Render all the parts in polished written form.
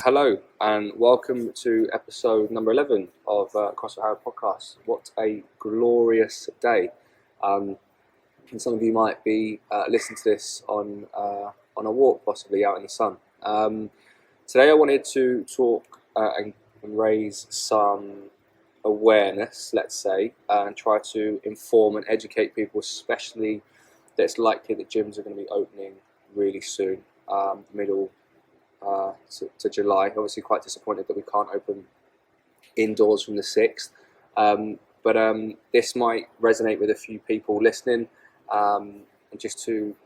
Hello and welcome to episode number 11 of CrossFit Harrow podcast. What a glorious day. And some of you might be listening to this on a walk, possibly out in the sun. Today I wanted to talk and raise some awareness, let's say, and try to inform and educate people, especially that it's likely that gyms are going to be opening really soon, middle to July. Obviously quite disappointed that we can't open indoors from the 6th, but this might resonate with a few people listening, and just to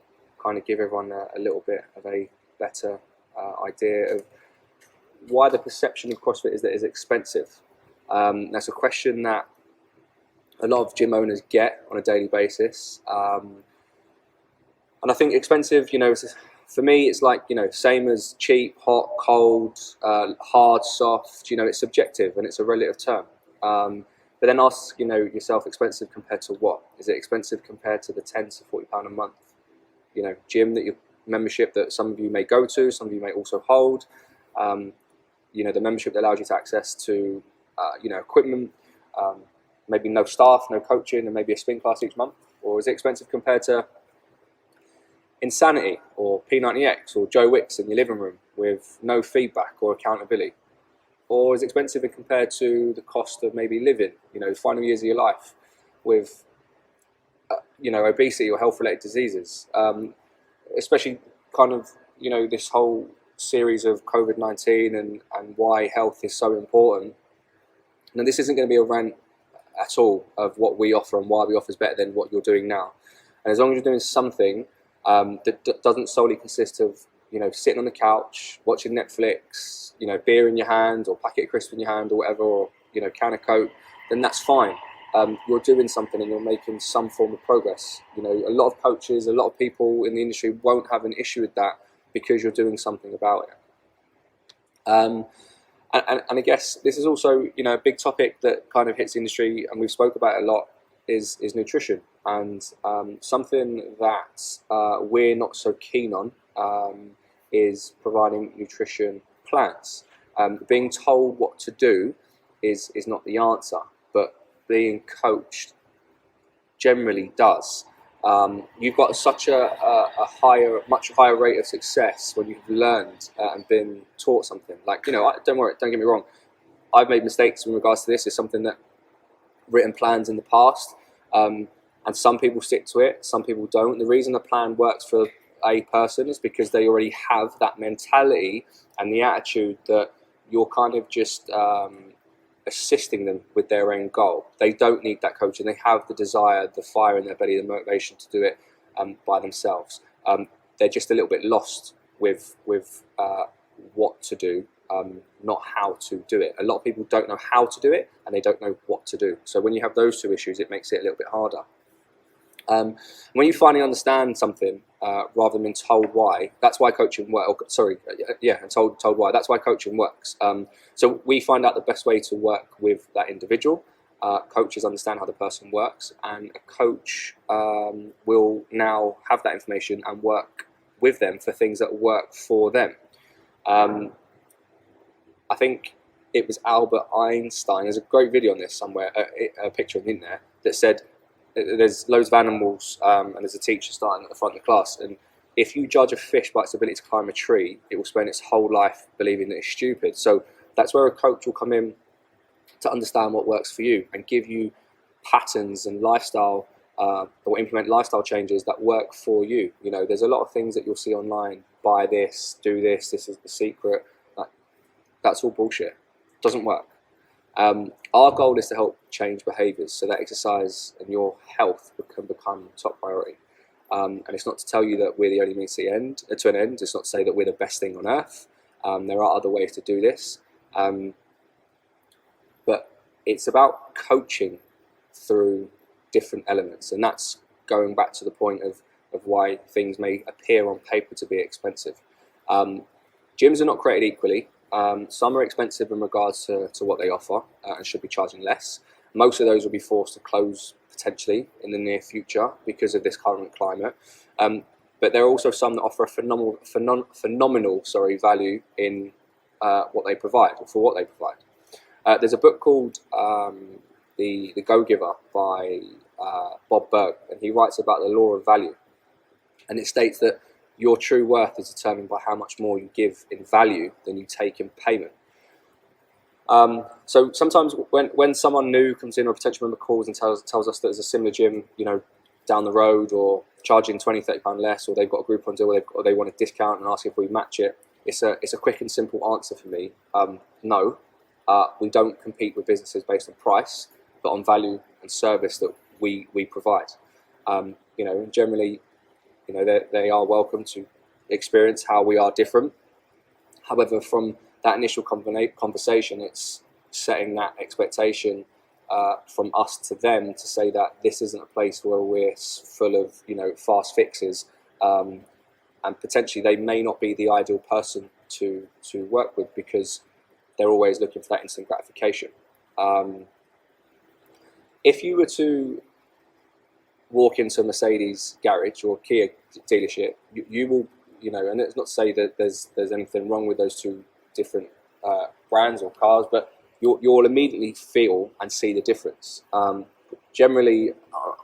kind of give everyone a little bit of a better idea of why the perception of CrossFit is that it's expensive. That's a question that a lot of gym owners get on a daily basis, and I think expensive, for me, it's like, same as cheap, hot, cold, hard, soft. It's subjective and it's a relative term. But then ask, yourself, expensive compared to what? Is it expensive compared to the £10 to £40 a month, gym that your membership that some of you may go to, some of you may also hold, the membership that allows you to access to, equipment, maybe no staff, no coaching, and maybe a spin class each month? Or is it expensive compared to Insanity or P90X or Joe Wicks in your living room with no feedback or accountability? Or is it expensive compared to the cost of maybe living, the final years of your life with, obesity or health-related diseases? Especially kind of, this whole series of COVID-19 and why health is so important. Now, this isn't going to be a rant at all of what we offer and why we offer is better than what you're doing now. And as long as you're doing something that doesn't solely consist of, sitting on the couch, watching Netflix, beer in your hand or packet of crisps in your hand or whatever, or, can of Coke, then that's fine. You're doing something and you're making some form of progress. A lot of coaches, a lot of people in the industry won't have an issue with that because you're doing something about it. And I guess this is also, a big topic that kind of hits the industry, and we've spoke about it a lot, is nutrition. And something that we're not so keen on is providing nutrition plans. Being told what to do is not the answer, but being coached generally does. You've got such a much higher rate of success when you've learned and been taught something. Like, don't worry, don't get me wrong. I've made mistakes in regards to this. It's something that written plans in the past. And some people stick to it, some people don't. The reason a plan works for a person is because they already have that mentality and the attitude that you're kind of just assisting them with their own goal. They don't need that coaching. They have the desire, the fire in their belly, the motivation to do it by themselves. They're just a little bit lost with what to do, not how to do it. A lot of people don't know how to do it and they don't know what to do. So when you have those two issues, it makes it a little bit harder. When you finally understand something, rather than being told why, that's why coaching works. And told why. That's why coaching works. So we find out the best way to work with that individual. Coaches understand how the person works, and a coach will now have that information and work with them for things that work for them. I think it was Albert Einstein. There's a great video on this somewhere, a picture of him there, that said, there's loads of animals and there's a teacher starting at the front of the class, and if you judge a fish by its ability to climb a tree, it will spend its whole life believing that it's stupid. So that's where a coach will come in to understand what works for you and give you patterns and lifestyle or implement lifestyle changes that work for you. There's a lot of things that you'll see online: buy this, do this, this is the secret. That's all bullshit. It doesn't work. Our goal is to help change behaviours so that exercise and your health can become top priority. And it's not to tell you that we're the only means to an end. It's not to say that we're the best thing on earth. There are other ways to do this. But it's about coaching through different elements. And that's going back to the point of why things may appear on paper to be expensive. Gyms are not created equally. Some are expensive in regards to what they offer and should be charging less. Most of those will be forced to close potentially in the near future because of this current climate. But there are also some that offer a phenomenal value in what they provide, or for what they provide. There's a book called The Go-Giver by Bob Burg, and he writes about the law of value. And it states that your true worth is determined by how much more you give in value than you take in payment. So sometimes when someone new comes in, or a potential member calls and tells us that there's a similar gym, down the road, or charging £20-30 less, or they've got a Groupon deal, or they want a discount and ask if we match it, it's a quick and simple answer for me. No, we don't compete with businesses based on price, but on value and service that we provide. Generally, they are welcome to experience how we are different. However, from that initial conversation, it's setting that expectation from us to them, to say that this isn't a place where we're full of fast fixes, and potentially they may not be the ideal person to work with, because they're always looking for that instant gratification. If you were to walk into a Mercedes garage or Kia dealership, you will, and it's not to say that there's anything wrong with those two different brands or cars, but you'll immediately feel and see the difference. Generally,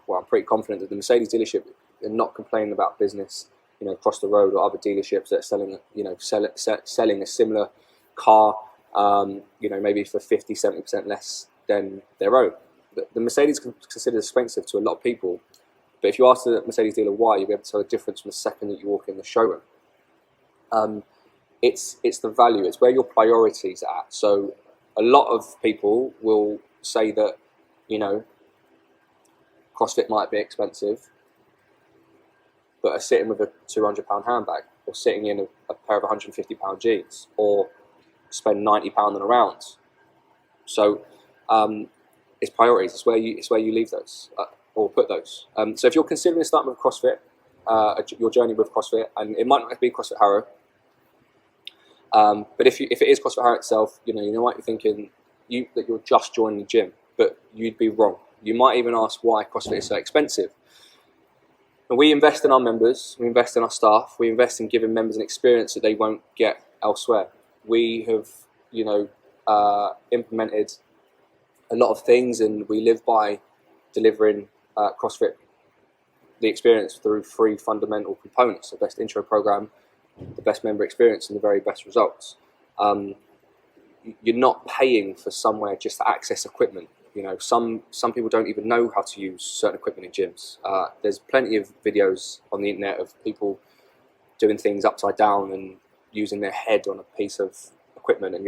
I'm pretty confident that the Mercedes dealership are not complaining about business, across the road, or other dealerships that are selling a similar car, maybe for 50-70% less than their own. The Mercedes is considered expensive to a lot of people, but if you ask the Mercedes dealer why, you'll be able to tell the difference from the second that you walk in the showroom. It's the value, it's where your priorities are at. So a lot of people will say that, CrossFit might be expensive, but are sitting with a £200 handbag, or sitting in a pair of £150 jeans, or spend £90 on a round. So it's priorities. It's where you leave those, or put those. So if you're considering starting with CrossFit, your journey with CrossFit, and it might not be CrossFit Harrow, but if it is CrossFit Harrow itself, you might be thinking that you're just joining the gym, but you'd be wrong. You might even ask why CrossFit is so expensive. And we invest in our members, we invest in our staff, we invest in giving members an experience that they won't get elsewhere. We have, implemented a lot of things, and we live by delivering CrossFit, the experience, through 3 fundamental components: the best intro program, the best member experience, and the very best results. You're not paying for somewhere just to access equipment. Some people don't even know how to use certain equipment in gyms. There's plenty of videos on the internet of people doing things upside down and using their head on a piece of equipment, and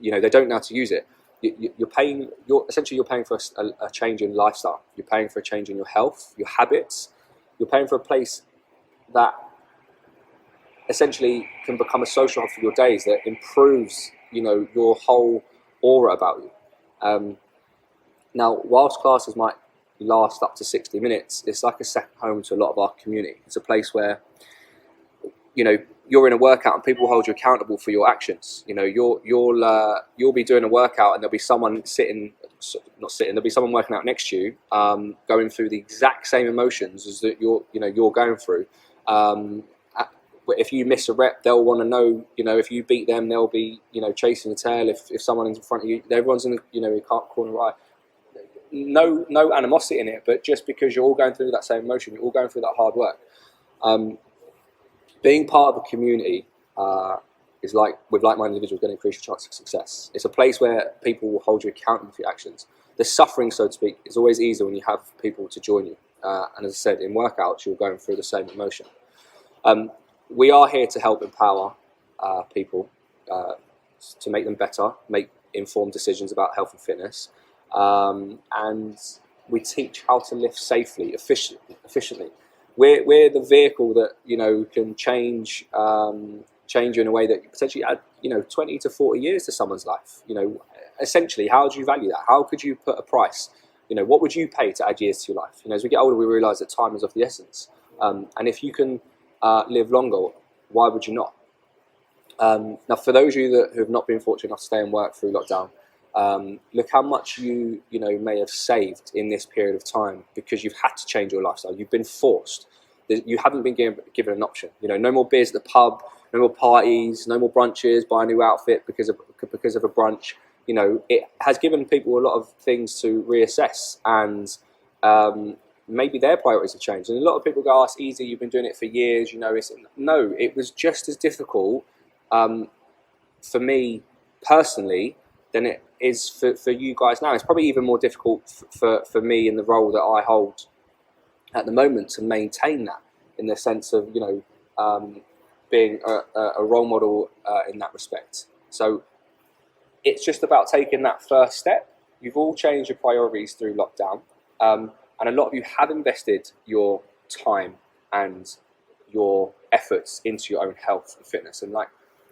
they don't know how to use it. You're paying for a change in lifestyle. You're paying for a change in your health, your habits. You're paying for a place that essentially can become a social hub for your days, that improves your whole aura about you. Now, whilst classes might last up to 60 minutes, it's like a second home to a lot of our community. It's a place where you're in a workout and people hold you accountable for your actions. You'll be doing a workout and there'll be someone there'll be someone working out next to you, going through the exact same emotions as that you're going through. If you miss a rep, they'll want to know, if you beat them, they'll be, chasing your tail. If someone is in front of you, everyone's in the corner right. No animosity in it, but just because you're all going through that same emotion, you're all going through that hard work. Being part of a community is like, with like-minded individuals, going to increase your chance of success. It's a place where people will hold you accountable for your actions. The suffering, so to speak, is always easier when you have people to join you. And as I said, in workouts, you're going through the same emotion. We are here to help empower people to make them better, make informed decisions about health and fitness, and we teach how to lift safely, efficiently. We're the vehicle that can change you in a way that potentially add 20 to 40 years to someone's life. Essentially, how do you value that? How could you put a price? What would you pay to add years to your life? As we get older, we realise that time is of the essence, and if you can live longer, why would you not? Now, for those of you who have not been fortunate enough to stay and work through lockdown, look how much you may have saved in this period of time, because you've had to change your lifestyle. You've been forced. You haven't been given an option. You know, no more beers at the pub, no more parties, no more brunches, buy a new outfit because of a brunch. You know, it has given people a lot of things to reassess, and maybe their priorities have changed. And a lot of people go, "Oh, it's easy. You've been doing it for years. You know, no. It was just as difficult for me personally than it is for you guys now. It's probably even more difficult for me in the role that I hold at the moment to maintain that, in the sense of, you know, being a role model in that respect. So it's just about taking that first step. You've all changed your priorities through lockdown, and a lot of you have invested your time and your efforts into your own health and fitness. And like,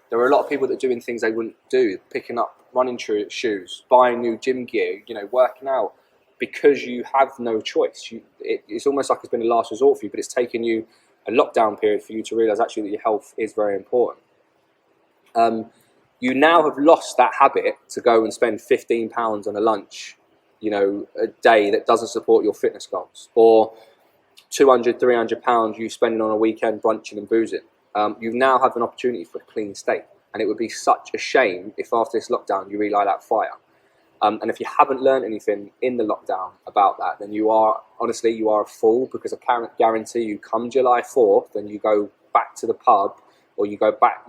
there are a lot of people that are doing things they wouldn't do, picking up running shoes, buying new gym gear, you know, working out, because you have no choice. It's almost like it's been a last resort for you, but it's taken you a lockdown period for you to realise actually that your health is very important. You now have lost that habit to go and spend £15 on a lunch, you know, a day that doesn't support your fitness goals, or £200, £300 you spending on a weekend brunching and boozing. You now have an opportunity for a clean state, and it would be such a shame if after this lockdown you relight that fire. And if you haven't learned anything in the lockdown about that, then you are a fool, because I can't guarantee you come July 4th and you go back to the pub, or you'll go back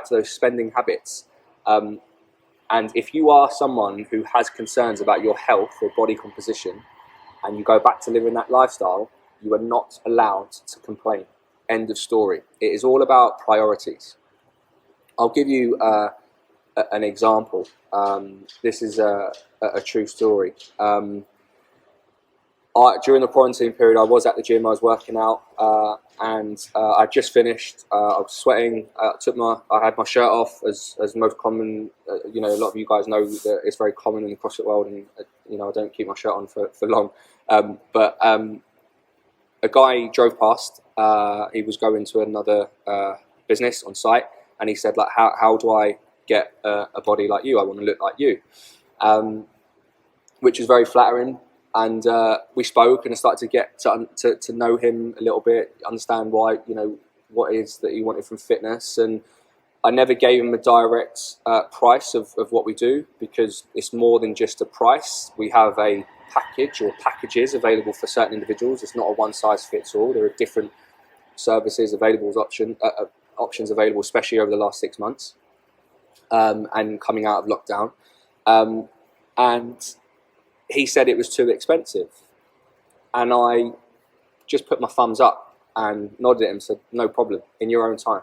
to those spending habits. And if you are someone who has concerns about your health or body composition, and you go back to living that lifestyle, you are not allowed to complain. End of story. It is all about priorities. I'll give you an example. This is a true story. During the quarantine period, I was at the gym. I was working out, and I just finished. I was sweating. I had my shirt off, as most common. You know, a lot of you guys know that it's very common in the CrossFit world, and you know, I don't keep my shirt on for long. But a guy drove past. He was going to another business on site, and he said, like, how do I get a body like you? I want to look like you, which is very flattering. And we spoke, and I started to get to know him a little bit, understand why, you know, what it is that he wanted from fitness. And I never gave him a direct price of what we do, because it's more than just a price. We have a package or packages available for certain individuals. It's not a one size fits all. There are different services available as options available, especially over the last 6 months, and coming out of lockdown. And he said it was too expensive, and I just put my thumbs up and nodded at him and said, no problem, in your own time.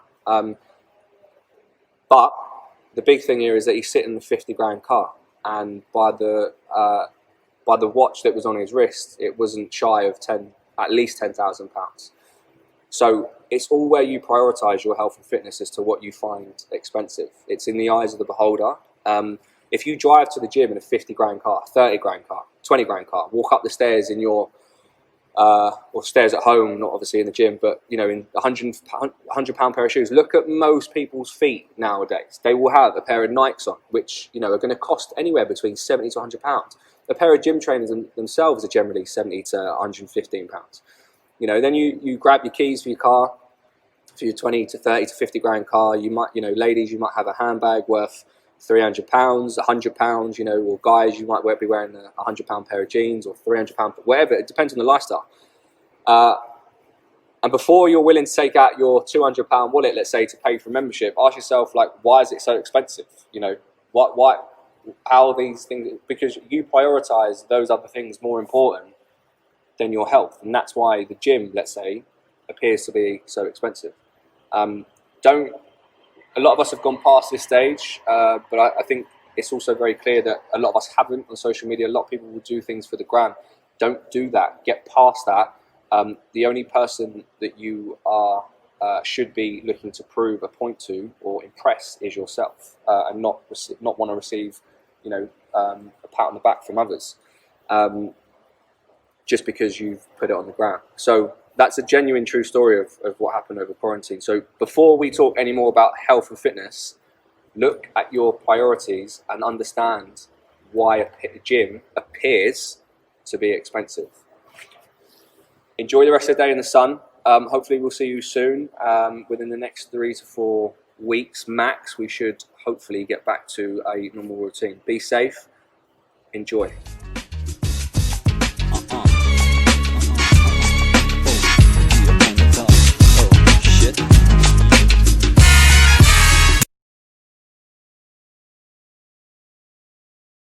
But the big thing here is that he's sitting in a 50 grand car, and by the watch that was on his wrist, it wasn't shy of at least £10,000. So it's all where you prioritise your health and fitness as to what you find expensive. It's in the eyes of the beholder. If you drive to the gym in a 50 grand car, 30 grand car, 20 grand car, walk up the stairs in your, or stairs at home, not obviously in the gym, but you know, in £100 pair of shoes, look at most people's feet nowadays. They will have a pair of Nikes on, which, you know, are going to cost anywhere between £70 to £100. A pair of gym trainers themselves are generally £70 to £115. You know, then you grab your keys for your car, for your 20 to 30 to 50 grand car. You might, you know, ladies, you might have a handbag worth £300, £100, you know, or guys, you might be wearing a £100 pair of jeans, or £300, whatever. It depends on the lifestyle. And before you're willing to take out your £200 wallet, let's say, to pay for membership, ask yourself, like, why is it so expensive? You know, how are these things? Because you prioritise those other things more important than your health, and that's why the gym, let's say, appears to be so expensive. A lot of us have gone past this stage, but I think it's also very clear that a lot of us haven't on social media. A lot of people will do things for the gram. Don't do that. Get past that. The only person that you should be looking to prove a point to or impress is yourself, and not want to receive, you know, a pat on the back from others, just because you've put it on the ground. So that's a genuine, true story of what happened over quarantine. So before we talk any more about health and fitness, look at your priorities and understand why a gym appears to be expensive. Enjoy the rest of the day in the sun. Hopefully we'll see you soon. Within the next 3 to 4 weeks max, we should hopefully get back to a normal routine. Be safe. Enjoy.